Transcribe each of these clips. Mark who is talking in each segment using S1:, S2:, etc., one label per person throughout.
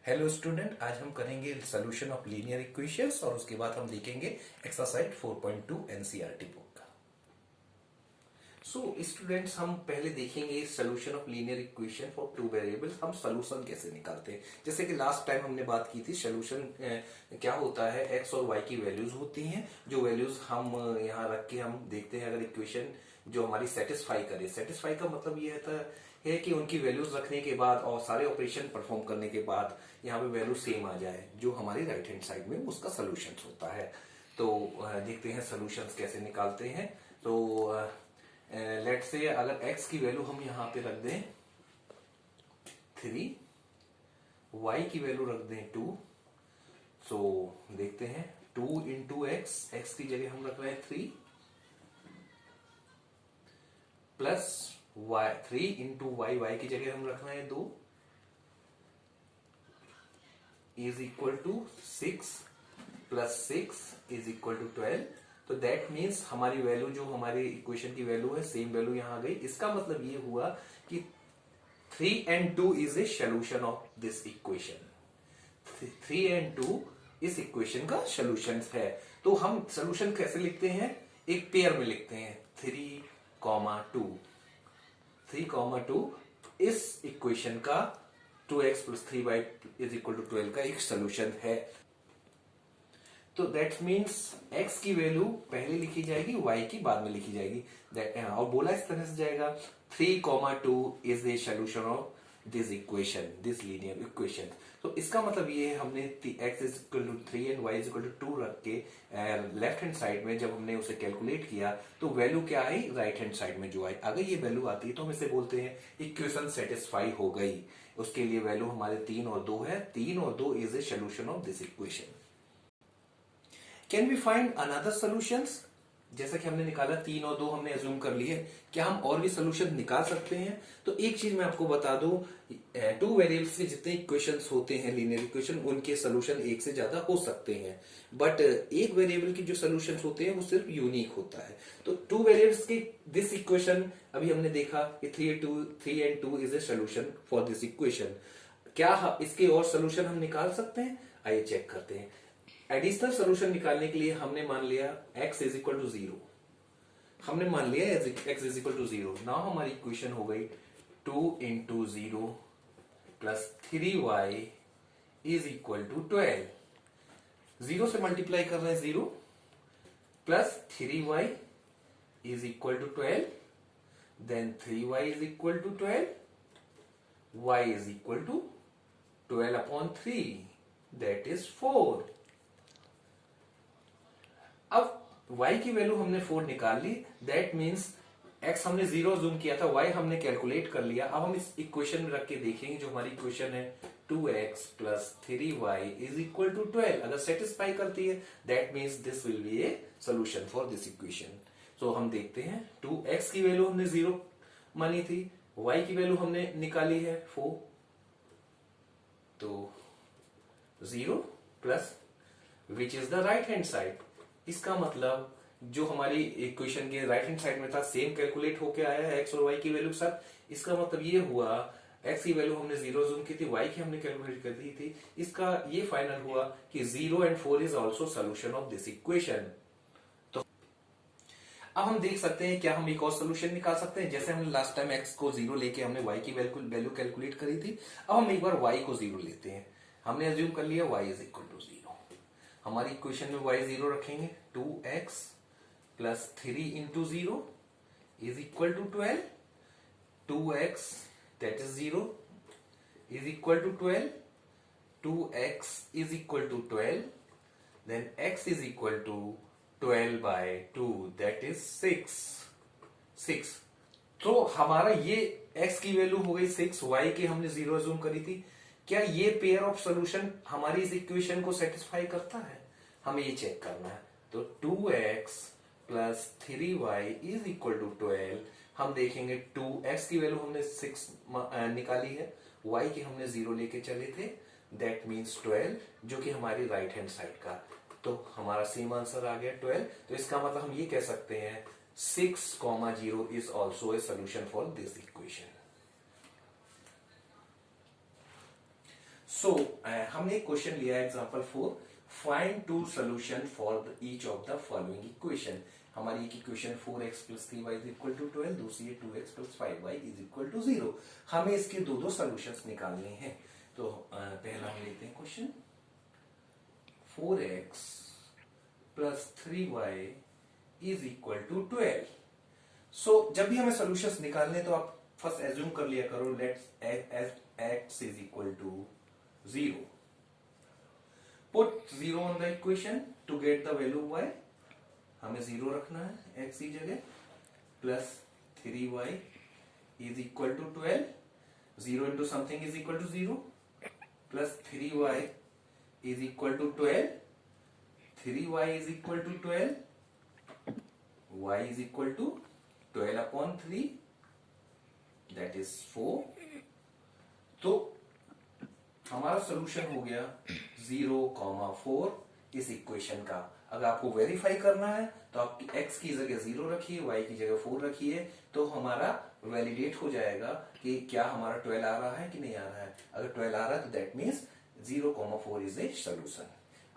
S1: Hello student, आज हम करेंगे सॉल्यूशन ऑफ लीनियर इक्वेशंस और उसके बाद हम देखेंगे एक्सरसाइज 4.2 एनसीईआरटी बुक का। सो स्टूडेंट्स, हम पहले देखेंगे solution of linear equation for two variables. हम सॉल्यूशन कैसे निकालते हैं। जैसे कि लास्ट टाइम हमने बात की थी, सॉल्यूशन क्या होता है, एक्स और वाई की वैल्यूज होती हैं। जो वैल्यूज हम यहाँ रख के हम देखते हैं, अगर इक्वेशन जो हमारी सेटिस्फाई करे। सेटिस्फाई का मतलब ये है कि उनकी वैल्यूज रखने के बाद और सारे ऑपरेशन परफॉर्म करने के बाद यहाँ पे वैल्यू सेम आ जाए, जो हमारी राइट हैंड साइड में उसका सोल्यूशन होता है। तो देखते हैं सोल्यूशंस कैसे निकालते हैं। तो लेट से अगर x की वैल्यू हम यहाँ पे रख दें 3, y की वैल्यू रख दें 2। सो देखते हैं 2 इंटू x की जगह हम रख रहे हैं 3 प्लस y, 3 इंटू y की जगह हम रख रहे हैं 2 is equal to 6 plus 6 is equal to 12। तो दैट मीन्स हमारी वैल्यू, जो हमारी इक्वेशन की वैल्यू है, सेम वैल्यू यहां आ गई। इसका मतलब ये हुआ कि 3 and 2 is a solution of this equation. 3 and 2 इस इक्वेशन का सोल्यूशन है। तो हम सोल्यूशन कैसे लिखते हैं, एक पेयर में लिखते हैं 3, 2 इस इक्वेशन का 2x plus 3y is equal to 12 का एक सोल्यूशन है। तो दैट मीन्स x की वैल्यू पहले लिखी जाएगी, y की बाद में लिखी जाएगी। और बोला इस तरह से जाएगा 3, 2 is the solution of this equation, this linear equation. तो इसका मतलब ये है, हमने x is equal to 3 and y is equal to 2 रख के लेफ्ट हैंड साइड में जब हमने उसे कैलकुलेट किया तो वैल्यू क्या आई, राइट हैंड साइड में जो आई। अगर ये वैल्यू आती है तो हम इसे बोलते हैं इक्वेशन सेटिस्फाई हो गई। उसके लिए वैल्यू हमारे 3 और 2 है। 3 और 2 is a solution of this equation. Can we find another solutions. जैसा कि हमने निकाला 3 और 2 हमने अज्यूम कर लिए, क्या हम और भी सोल्यूशन निकाल सकते हैं। तो एक चीज मैं आपको बता दूं, टू वेरिएबल्स के जितने इक्वेशंस होते हैं लीनियर इक्वेशन, उनके सोल्यूशन एक से ज्यादा हो सकते हैं। बट एक वेरिएबल की जो सोल्यूशन होते हैं वो सिर्फ यूनिक होता है। तो टू वेरिएबल्स की दिस इक्वेशन अभी हमने देखा कि 3 and 2 is a solution for this equation. क्या इसके और सोल्यूशन हम निकाल सकते हैं, आइए चेक करते हैं। एडिशनल सोल्यूशन निकालने के लिए हमने मान लिया x इज इक्वल टू 0। हमने मान लिया x is equal to 0। Now हमारी इक्वेशन हो गई 2 into 0 plus 3y is equal to 12। 0 से मल्टीप्लाई कर रहे हैं 0 plus 3y is equal to 12, then 3y is equal to 12, y is equal to 12 upon 3, that is 4। अब y की value हमने 4 निकाल ली, दैट मीन्स x हमने 0 जूम किया था, y हमने कैलकुलेट कर लिया। अब हम इस इक्वेशन में रख के देखेंगे, जो हमारी इक्वेशन है 2x plus 3y is equal to 12। अगर सेटिस्फाई करती है that means this will be A solution for this equation. तो हम देखते हैं 2x की वैल्यू हमने 0 मानी थी, y की वैल्यू हमने निकाली है 4। तो 0 plus which is the right hand side. इसका मतलब जो हमारी इक्वेशन के राइट हैंड साइड में था सेम कैलकुलेट होके आया है x और y की वैल्यू के साथ। इसका मतलब ये हुआ x की वैल्यू हमने 0 जूम की थी, y की हमने कैलकुलेट कर दी थी। इसका ये फाइनल हुआ कि 0 and 4 is also solution of this equation. तो अब हम देख सकते हैं क्या हम एक और सोल्यूशन निकाल सकते हैं। जैसे हमने लास्ट टाइम x को 0 लेके हमने y की वैल्यू कैलकुलेट करी थी, अब हम एक बार y को 0 लेते हैं। हमने अज्यूम कर लिया y इज इक्वल टू 0। हमारी इक्वेशन में y 0 रखेंगे, 2x plus 3 into 0 is equal to 12, 2x that is 0 is equal to 12, 2x is equal to 12, then x is equal to 12 by 2 that is 6। तो हमारा ये x की value हो गई 6, y की हमने 0 जूम करी थी। क्या ये पेयर ऑफ सोल्यूशन हमारी इस इक्वेशन को सेटिस्फाई करता है, हमें ये चेक करना है। तो 2x plus 3y is equal to 12। हम देखेंगे 2x की वैल्यू हमने 6 निकाली है, y की हमने 0 लेके चले थे, दैट मीन्स 12, जो कि हमारी राइट हैंड साइड का। तो हमारा सेम आंसर आ गया 12। तो इसका मतलब हम ये कह सकते हैं 6, 0 is also a solution for this equation. So हमने एक क्वेश्चन लिया example 4, find two solution for each of the following equation. हमारी एक इक्वेशन 4x + 3y = 12, दूसरी है 2x + 5y = 0। हमें इसके दो दो सॉल्यूशंस निकालने हैं। तो पहला हम लेते हैं क्वेश्चन 4x + 3y = 12। सो जब भी हमें सॉल्यूशंस निकालने तो आप फर्स्ट एज्यूम कर लिया करो let's x = 0. Put 0 on the equation to get the value y. हमें 0 रखना है x की जगह, plus 3y = 12. 0 into something is equal to 0, plus 3y = 12. 3y = 12. y = 12/3, that is 4. तो हमारा सोल्यूशन हो गया 0,4 इस इक्वेशन का। अगर आपको वेरीफाई करना है तो आप x की जगह 0 रखिए, y की जगह 4 रखिए, तो हमारा वैलिडेट हो जाएगा कि क्या हमारा 12 आ रहा है कि नहीं आ रहा है। अगर 12 आ रहा है तो that means 0,4 is a solution.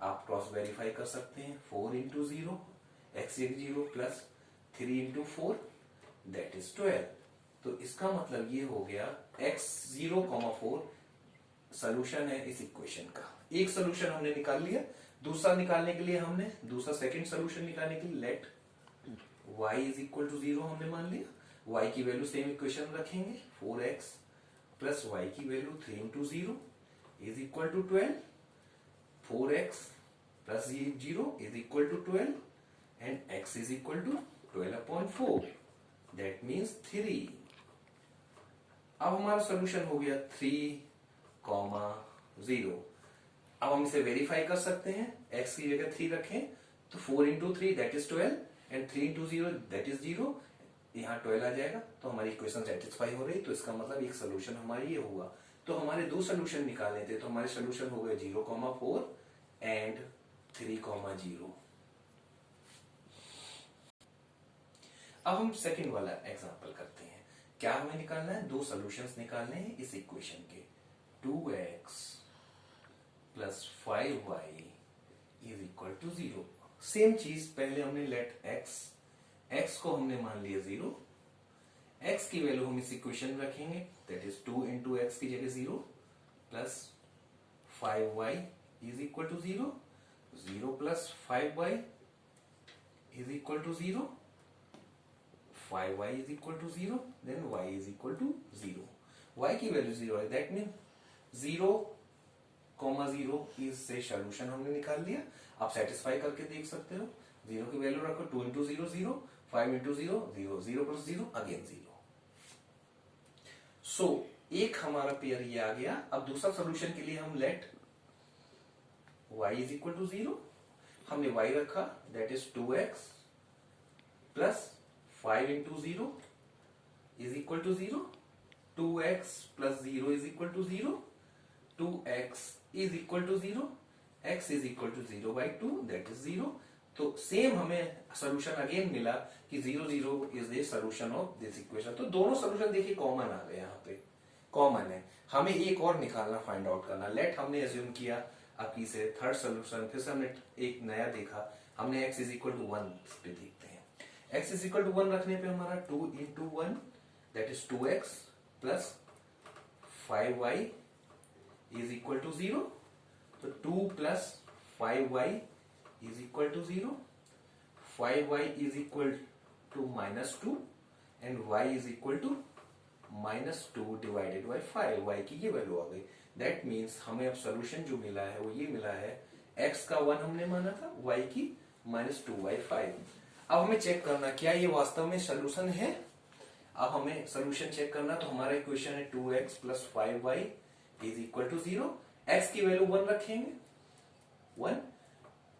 S1: आप क्रॉस वेरीफाई कर सकते हैं। 4 × 0 x 0 प्लस 3 × 4 दैट इज 12। तो इसका मतलब ये हो गया x 0,4 सोल्यूशन है इस इक्वेशन का। एक सोल्यूशन हमने निकाल लिया। दूसरा निकालने के लिए हमने दूसरा सेकंड सोल्यूशन निकालने के लिए लेट y = 0 हमने मान लिया। y की वैल्यू सेम इक्वेशन रखेंगे, 4x प्लस y की value 3 × 0 = 12। 4x plus 0 = 12 and x = 12/4, that means 3। अब हमारा सोल्यूशन हो गया 3,0। अब हम इसे वेरीफाई कर सकते हैं। x की जगह 3 रखें तो 4 × 3 that is 12 and 3 × 0 that is 0। यहाँ 12 आ जाएगा तो हमारी इक्वेशन सेटिस्फाई हो रही। तो इसका मतलब एक सोल्यूशन हमारी ये हुआ। तो हमारे दो सोल्यूशन निकालने थे, तो हमारे सोल्यूशन हो गए 0,4 एंड 3,0। अब हम सेकंड वाला एग्जांपल करते हैं। क्या हमें निकालना है? दो सॉल्यूशंस निकालने हैं इस इक्वेशन के। 2x + 5y = 0। सेम चीज पहले हमने लेट x को हमने मान लिया 0। x की वैल्यू हम इस इक्वेशन में रखेंगे, दैट इज 2 × x की जगह 0 plus 5y = 0। 0 + 5y = 0। 5y = 0, then y = 0। y की वैल्यू 0 है, दैट मीन 0,0 इज से सोल्यूशन हमने निकाल लिया। आप सेटिस्फाई करके देख सकते हो। 0 की वैल्यू रखो, 2 × 0 0, 5 × 0 0, 0 + 0 अगेन 0। सो एक हमारा पेयर ये आ गया। अब दूसरा सोल्यूशन के लिए हम लेट y = 0, हमने y रखा, that is 2x plus 5 × 0 = 0। 2x + 0 = 0। 2x = 0। x = 0/2, that is 0। तो सेम हमें सोल्यूशन अगेन मिला कि 0 0 is the solution of this equation. तो दोनों सोल्यूशन देखिए कॉमन आ गए, यहाँ पे कॉमन है। हमें एक और निकालना, फाइंड आउट करना। लेट हमने एज्यूम किया आपकी से थर्ड सोल्यूशन, फिर से हमने एक नया देखा। हमने x = 1 पे देखते हैं। x = 1 रखने पे हमारा 2 × 1 that is 2x plus 5y = 0। तो 2 + 5y = 0। 5y = -2 and y = -2 divided by 5। y की ये वैल्यू आ गई। दैट मीन्स हमें अब सोल्यूशन जो मिला है वो ये मिला है, x का 1 हमने माना था, y की -2/5। अब हमें चेक करना क्या ये वास्तव में सोल्यूशन है। अब हमें सोल्यूशन चेक करना, तो हमारा इक्वेशन है 2x + 5y = 0। x की वैल्यू 1 रखेंगे 1,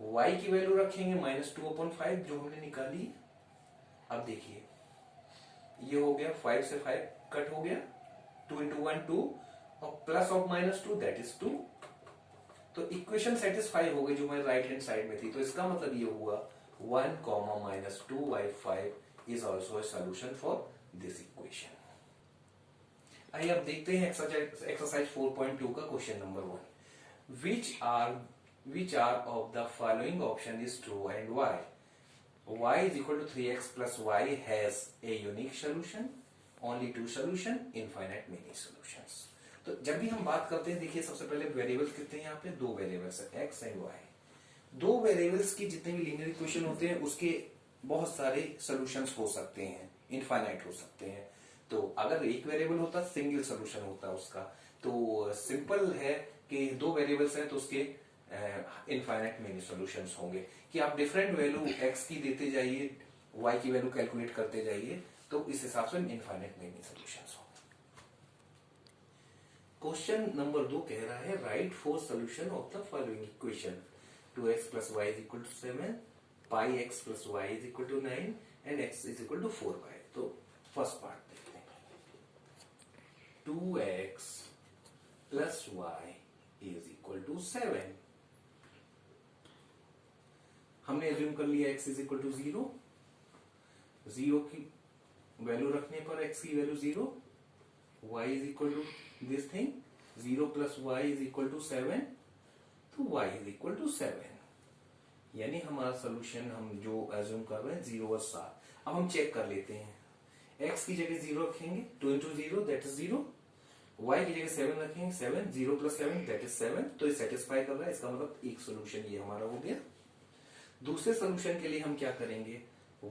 S1: y की वैल्यू रखेंगे -2/5 जो हमने निकाली। अब देखिए ये हो गया, 5 से 5 कट हो गया, 2 × 1 2 और प्लस ऑफ -2 दैट इज 2। तो इक्वेशन सेटिस्फाई हो गई जो हमारे राइट हैंड साइड में थी। तो इसका मतलब ये हुआ 1, -2/5 is also a solution for this equation. आइए अब देखते हैं एक्सरसाइज 4.2 का question number 1। which are of the following option is true and why? Y is equal to 3x plus y has a unique solution, only two solution, infinite many solutions. तो जब भी हम बात करते हैं, देखिए सबसे पहले वेरिएबल्स कितने हैं यहाँ पे, दो वेरिएबल्स है x एंड y। दो वेरिएबल्स की जितने भी लीनियर इक्वेशन होते हैं उसके बहुत सारे सॉल्यूशंस हो सकते हैं, इनफाइनाइट हो सकते हैं। तो अगर एक वेरिएबल होता सिंगल सॉल्यूशन होता उसका। तो सिंपल है कि दो वेरिएबल्स हैं तो उसके इनफाइनाइट मेनी सॉल्यूशंस होंगे, कि आप डिफरेंट वैल्यू x की देते जाइए, y की वैल्यू कैलकुलेट करते जाइए, तो इस हिसाब से इनफाइनाइट मेनी सॉल्यूशंस होंगे। क्वेश्चन नंबर 2 कह रहा है right four solution of the following equation 2x plus y is equal to 7, pi x plus y is equal to 9 and x is equal to 4y। तो first part देखते हैं। 2x plus y is equal to 7। हमने assume कर लिया x is equal to 0, 0 की value रखने पर x की value 0, y is equal to this thing 0 plus y is equal to 7, तो y is equal to 7। यानी हमारा सोल्यूशन हम जो एज्यूम कर रहे हैं 0 और 7। अब हम चेक कर लेते हैं, x की जगह 0 रखेंगे, 2 into 0 that is 0, y की जगह 7 रखेंगे, 7, 0 plus 7 that is 7, तो ये सेटिस्फाई कर रहा है, इसका मतलब एक सोल्यूशन ये हमारा हो गया। दूसरे सोल्यूशन के लिए हम क्या करेंगे,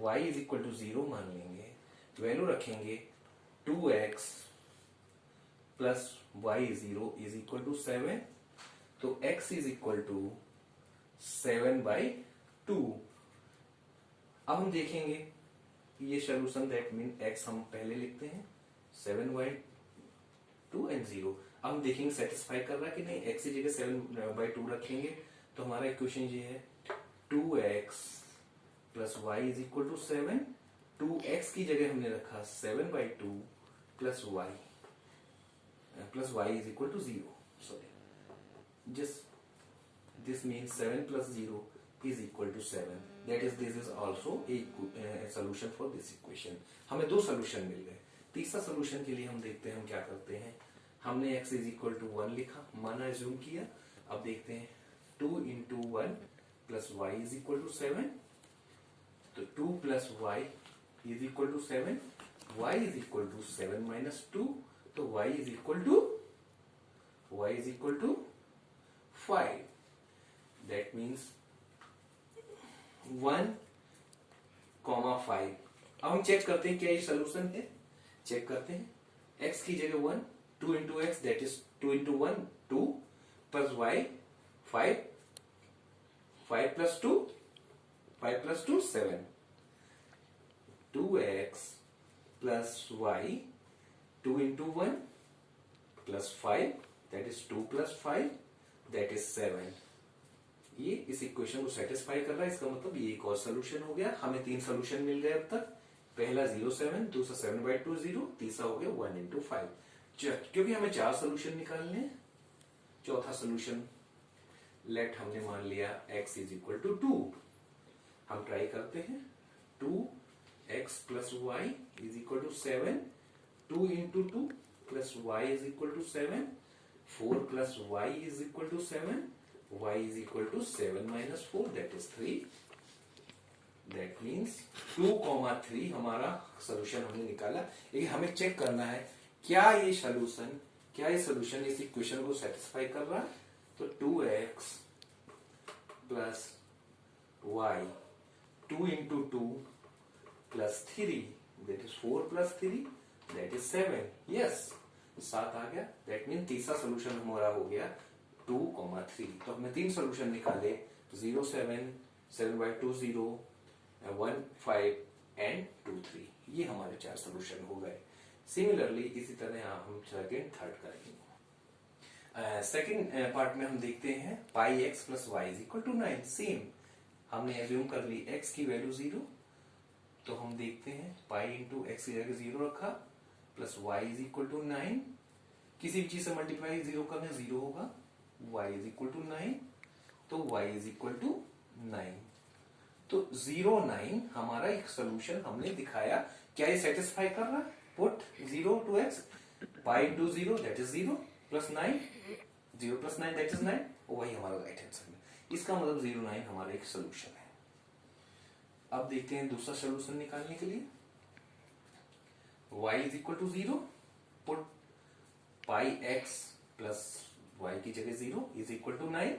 S1: y is equal to 0 मान लेंगे, वैल्यू रखेंगे 2x plus y0 is equal to 7, तो x is equal to 7/2। अब हम देखेंगे ये सोल्यूशन, दैट मीन x हम पहले लिखते हैं 7/2 एंड 0। अब हम देखेंगे सेटिस्फाई कर रहा है कि नहीं, x की जगह 7/2 रखेंगे तो हमारा इक्वेशन ये है 2x plus y is equal to 7, 2x की जगह हमने रखा 7/2 plus y is equal to 0। sorry, just this means 7 plus 0 is equal to 7, that is this is also a solution for this equation। हमें दो solution मिल गए। तीसरा solution के लिए हम देखते हैं हम क्या करते हैं, हमने x is equal to 1 लिखा, माना एज्यूम किया। अब देखते हैं 2 into 1 plus y is equal to 7, तो 2 plus y is equal to 7, y is equal to 7 minus 2, तो y is equal to 5। that means 1, 5। अब हम चेक करते हैं क्या ये सोल्यूशन है, चेक करते हैं। x की जगह 1, 2 into x that is 2 into 1 2 plus y 5, 5 plus 2 7, 2x plus y 2 into 1 plus 5 that is 2 plus 5 that is 7। ये इस इक्वेशन को सेटिस्फाई कर रहा है, इसका मतलब ये एक और सोल्यूशन हो गया। हमें तीन सोल्यूशन मिल गए अब तक, पहला 0 7, दूसरा 7/2 0, तीसरा हो गया 1 into 5। क्योंकि हमें चार सोल्यूशन निकालने हैं, चौथा सोल्यूशन लेट हमने मान लिया x is equal to 2। हम ट्राई करते हैं, 2x plus y is equal to 7, 2 into 2 plus y is equal to 7, 4 plus y is equal to 7, y is equal to 7 minus 4 that is 3। that means 2, 3 हमारा solution हमने निकाला। लेकिन हमें check करना है क्या ये सोल्यूशन इस इक्वेशन को सेटिस्फाई कर रहा है। तो 2x plus y 2 into 2 plus 3 that is 4 plus 3 that is 7। yes, 7 आ गया। that means तीसरा सोल्यूशन हमारा हो गया 2, 3। तो हमने तीन सोल्यूशन निकाले, 0 7, 7/2 0, 1 5 एंड 2 3। ये हमारे चार सोल्यूशन हो गए। सिमिलरली इसी तरह हम सेकंड थर्ड करेंगे। सेकंड पार्ट में हम देखते हैं pi x plus y is equal to 9। Same हमने एज्यूम कर ली x की वैल्यू 0, तो हम देखते हैं पाई इंटू एक्स की जगह 0 रखा plus y is equal to 9। किसी भी चीज से मल्टीप्लाई 0 करना 0 होगा, y इज इक्वल टू 9, तो y इज इक्वल टू 9। तो 0 9 हमारा एक सोल्यूशन हमने दिखाया। क्या ये सेटिस्फाई कर रहा है? Put 0 to x, pi into 0 that is 0 plus 9, 0 plus 9 that is 9, वही हमारा राइट आंसर है। इसका मतलब 0 9 हमारा एक सोल्यूशन है। अब देखते हैं दूसरा सोल्यूशन निकालने के लिए। y is equal to 0, put pi x plus y की जगह 0 is equal to 9,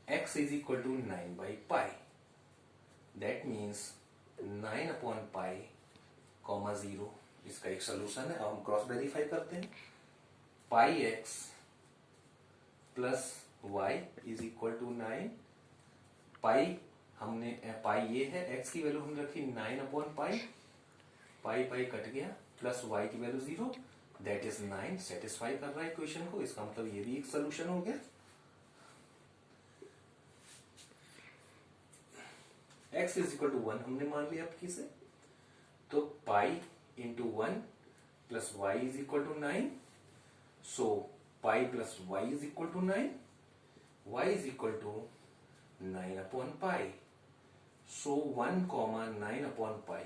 S1: x is equal to 9 by pi, that means 9 upon pi comma 0। इसका एक सोल्यूशन है। अब हम क्रॉस वेरीफाई करते हैं। Pi x plus y is equal to 9, pi हमने पाई ये है, x की वैल्यू हमने रखी 9 अपॉन पाई, पाई पाई कट गया, प्लस y की वैल्यू 0 दैट इज 9, सेटिस्फाई कर रहा है इक्वेशन को। इसका मतलब ये भी एक सोल्यूशन हो गया। x इज इक्वल टू 1 हमने मान लिया अब किसे, तो pi into 1 plus y is equal to 9, so pi plus y is equal to 9, y is equal to 9 upon pi, so 1 comma 9 upon pi,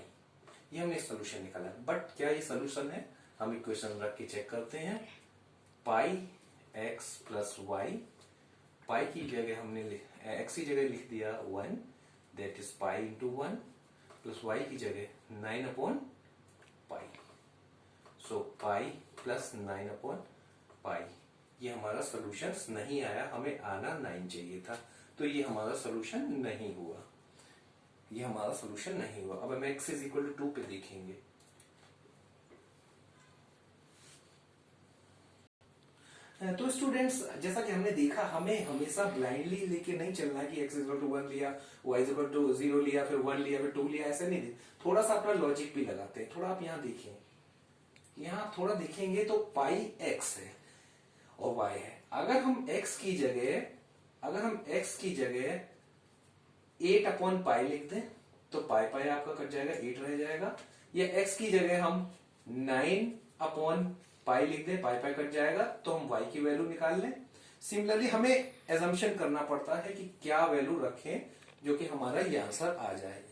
S1: ये हमने सोल्यूशन निकाला। बट क्या ये सोल्यूशन है, हम इक्वेशन रख के चेक करते हैं। पाई x प्लस वाई, पाई की जगह हमने x की जगह लिख दिया 1, that is pi into 1 plus y की जगह 9 अपॉन पाई, सो पाई प्लस 9 अपॉन पाई। ये हमारा सोल्यूशन नहीं आया, हमें आना 9 चाहिए था, तो ये हमारा सोल्यूशन नहीं हुआ, ये हमारा सोल्यूशन नहीं हुआ। अब हम x इज इक्वल टू 2 पे देखेंगे। तो स्टूडेंट्स, जैसा कि हमने देखा, हमें हमेशा ब्लाइंडली लेके नहीं चलना है कि x इज इक्वल टू 1 लिया, y इज इक्वल टू 0 लिया, फिर 1 लिया, फिर 2 लिया, ऐसे नहीं। थोड़ा सा अपना लॉजिक भी लगाते हैं। थोड़ा आप यहाँ देखें, यहाँ थोड़ा देखेंगे तो पाई x है और y है। अगर हम x की जगह 8 अपॉन पाई लिख दें तो पाई पाई आपका कट जाएगा, 8 रह जाएगा। या x की जगह हम 9 अपॉन पाई लिख दें, पाई पाई कट जाएगा, तो हम y की वैल्यू निकाल लें। सिमिलरली हमें एजम्पशन करना पड़ता है कि क्या वैल्यू रखें जो कि हमारा ये आंसर आ जाए।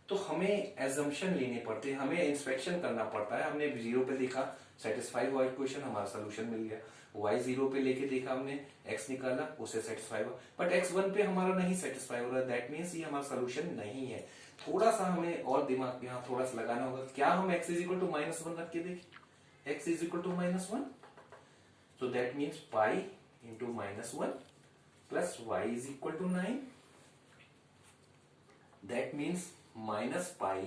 S1: तो हमें एजम्पशन लेने पड़ते हैं, हमें इंस्पेक्शन करना पड़ता है। हमने 0 पे देखा, सेटिस्फाई हुआ इक्वेशन, हमारा सोल्यूशन मिल गया। y 0 पे लेके देखा हमने, x निकाला, उसे सेटिस्फाई हुआ। बट x 1 पे हमारा नहीं सेटिस्फाई हो रहा, दैट मीन्स ये हमारा सोल्यूशन नहीं है। थोड़ा सा हमें और दिमाग में यहाँ थोड़ा सा लगाना होगा। क्या हम x इज इक्वल टू -1 रख के देखें, x is equal to -1, so that means pi into -1 plus y is equal to 9, that means minus pi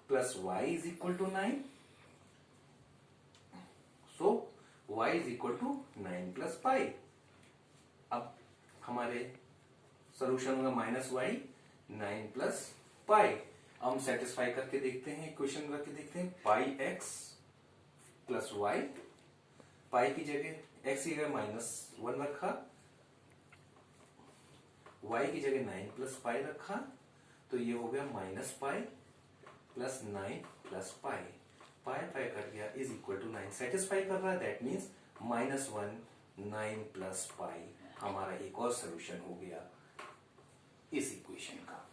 S1: plus y is equal to 9, so y is equal to 9 plus pi। अब हमारे solution होगा -y 9 plus pi। हम satisfy करके देखते हैं, equation रख के देखते हैं। पाई x प्लस वाई, पाई की जगह x की जगह -1 रखा, y की जगह 9 प्लस पाई रखा, तो ये हो गया minus pi plus 9 plus pi, pi pi cut गया, इज इक्वल टू 9। सेटिस्फाई कर रहा है, दैट मीन्स -1 9 प्लस पाई हमारा एक और सोल्यूशन हो गया इस इक्वेशन का।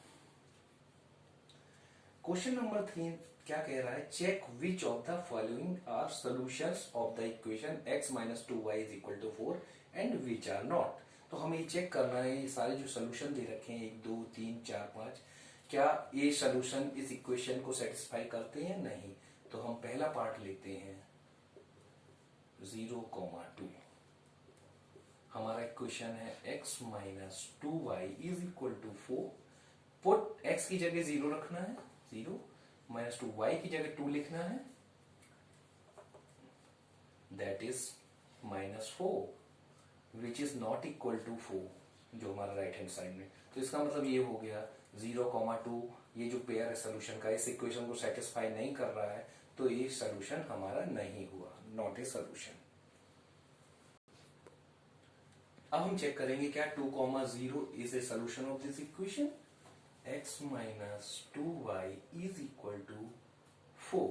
S1: क्वेश्चन नंबर 3 क्या कह रहा है, check which of the following are solutions of the equation x - 2y = 4 and which are not. तो हमें ये चेक करना है, ये सारे जो सोल्यूशन दे रखे हैं 1 2 3 4 5, क्या ये सोल्यूशन इस इक्वेशन को सेटिस्फाई करते हैं, नहीं। तो हम पहला पार्ट लेते हैं 0, 2। हमारा इक्वेशन है x - 2y = 4। पुट x की जगह 0 रखना है, 0 -2y की जगह 2 लिखना है, that is -4 which is not equal to 4, जो हमारा राइट हैंड साइड में। तो इसका मतलब ये हो गया 0, 2, ये जो पेयर है सोल्यूशन का, इस इक्वेशन को सेटिस्फाई नहीं कर रहा है, तो ये सोल्यूशन हमारा नहीं हुआ, नॉट ए सोल्यूशन। अब हम चेक करेंगे क्या 2, 0 is a solution of this equation. x - 2y = 4।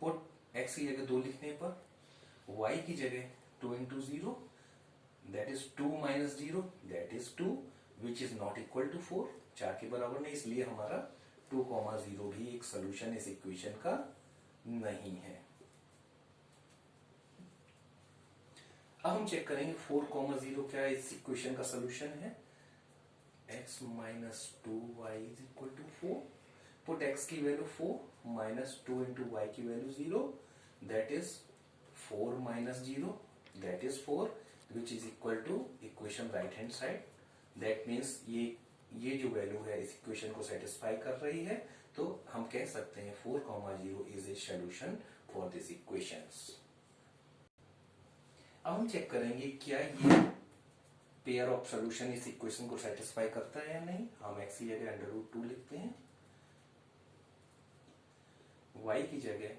S1: Put x की जगह 2 लिखने पर, y की जगह 2 × 0, that is 2 - 0, that is 2 which is not equal to 4, 4 के बराबर नहीं, इसलिए हमारा 2, 0 भी एक सोल्यूशन इस इक्वेशन का नहीं है। अब हम चेक करेंगे 4,0 क्या इस इक्वेशन का सोल्यूशन है। x minus 2y is equal to 4। Put x की वैल्यू 4 माइनस 2 इंटू वाई की value 0, that is 4 minus 0, that is 4, which is equal to equation right hand side. That means ये जो value है इस equation को satisfy कर रही है, तो हम कह सकते हैं 4,0 is a solution for this equations. अब हम चेक करेंगे क्या ये पेयर ऑफ सोल्यूशन इस इक्वेशन को सेटिस्फाई करता है या नहीं। हम x की जगह √2 लिखते हैं, y की जगह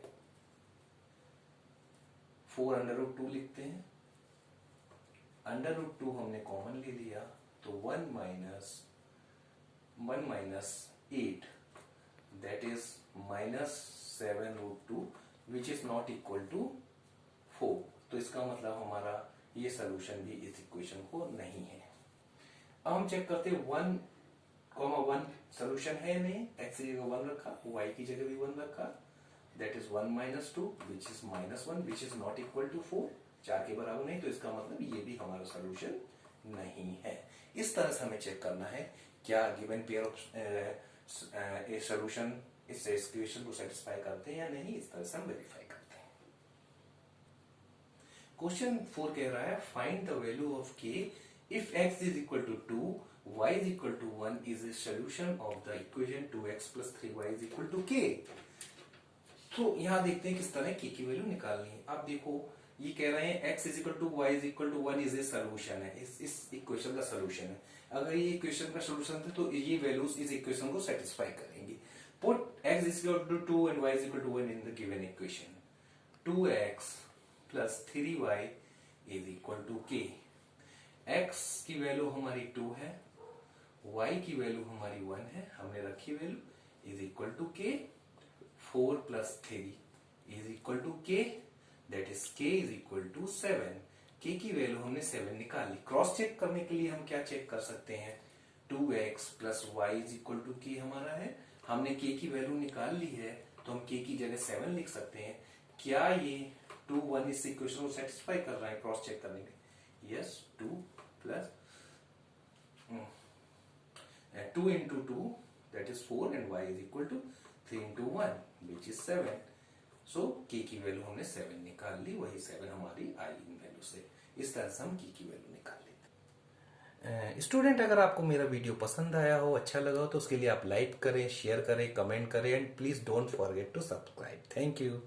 S1: 4√2 लिखते हैं। √2 हमने कॉमन ले लिया तो 1 minus 8, that is -7√2 which is not equal to 4। तो इसका मतलब हमारा ये सोल्यूशन भी इस इक्वेशन को नहीं है। अब हम चेक करते हैं 1,1 सोल्यूशन है नहीं, x की जगह 1 रखा, y की जगह भी 1 रखा, that is 1 minus 2 which is -1 which is not equal to 4, 4 के बराबर नहीं, तो इसका मतलब ये भी हमारा सोल्यूशन नहीं है। इस तरह से हमें चेक करना है क्या given pair of a solution इस इक्वेशन को सेटिस्फाई करते हैं या नहीं। इस तरह से हम वेरीफाई करते हैं। क्वेश्चन 4 कह रहा है find the value of k if x is equal to 2, y is equal to 1 is a solution of the equation 2x plus 3y is equal to k। तो यहां देखते हैं किस तरह k की वैल्यू निकालनी है। आप देखो ये कह रहे हैं x is equal to y is equal to 1 is a solution है, इस इक्वेशन का सोल्यूशन है। अगर ये इक्वेशन का सोल्यूशन था तो ये वैल्यूज इस इक्वेशन को सेटिस्फाई करेंगी। Put x is equal to 2 and y is equal to 1 in the given equation. 2x plus 3y is equal to k। x की वैल्यू हमारी 2 है, y की वैल्यू हमारी 1 है, हमने रखी value is equal to k। 4 plus 3 is equal to k, that is k is equal to 7। k की value हमने 7 निकाली। क्रॉस चेक करने के लिए हम क्या चेक कर सकते हैं, 2x plus y is equal to k हमारा है, हमने k की वैल्यू निकाल ली है, तो हम k की जगह 7 लिख सकते हैं। क्या ये 2 1 इस इक्वेशन को सेटिस्फाई कर रहा है क्रॉस चेक करने के। Yes, 2 plus 2 into 2 that is 4 and y is equal to 3 into 1 which is 7। So k की वैल्यू हमने 7 निकाल ली, वही 7 हमारी आई इन वैल्यू से। इस तरह से हम k की वैल्यू निकाल लेते हैं। स्टूडेंट, अगर आपको मेरा वीडियो पसंद आया हो, अच्छा लगा हो, तो उसके लिए आप लाइक करें, शेयर करें, कमेंट करें and please don't forget to subscribe. Thank you.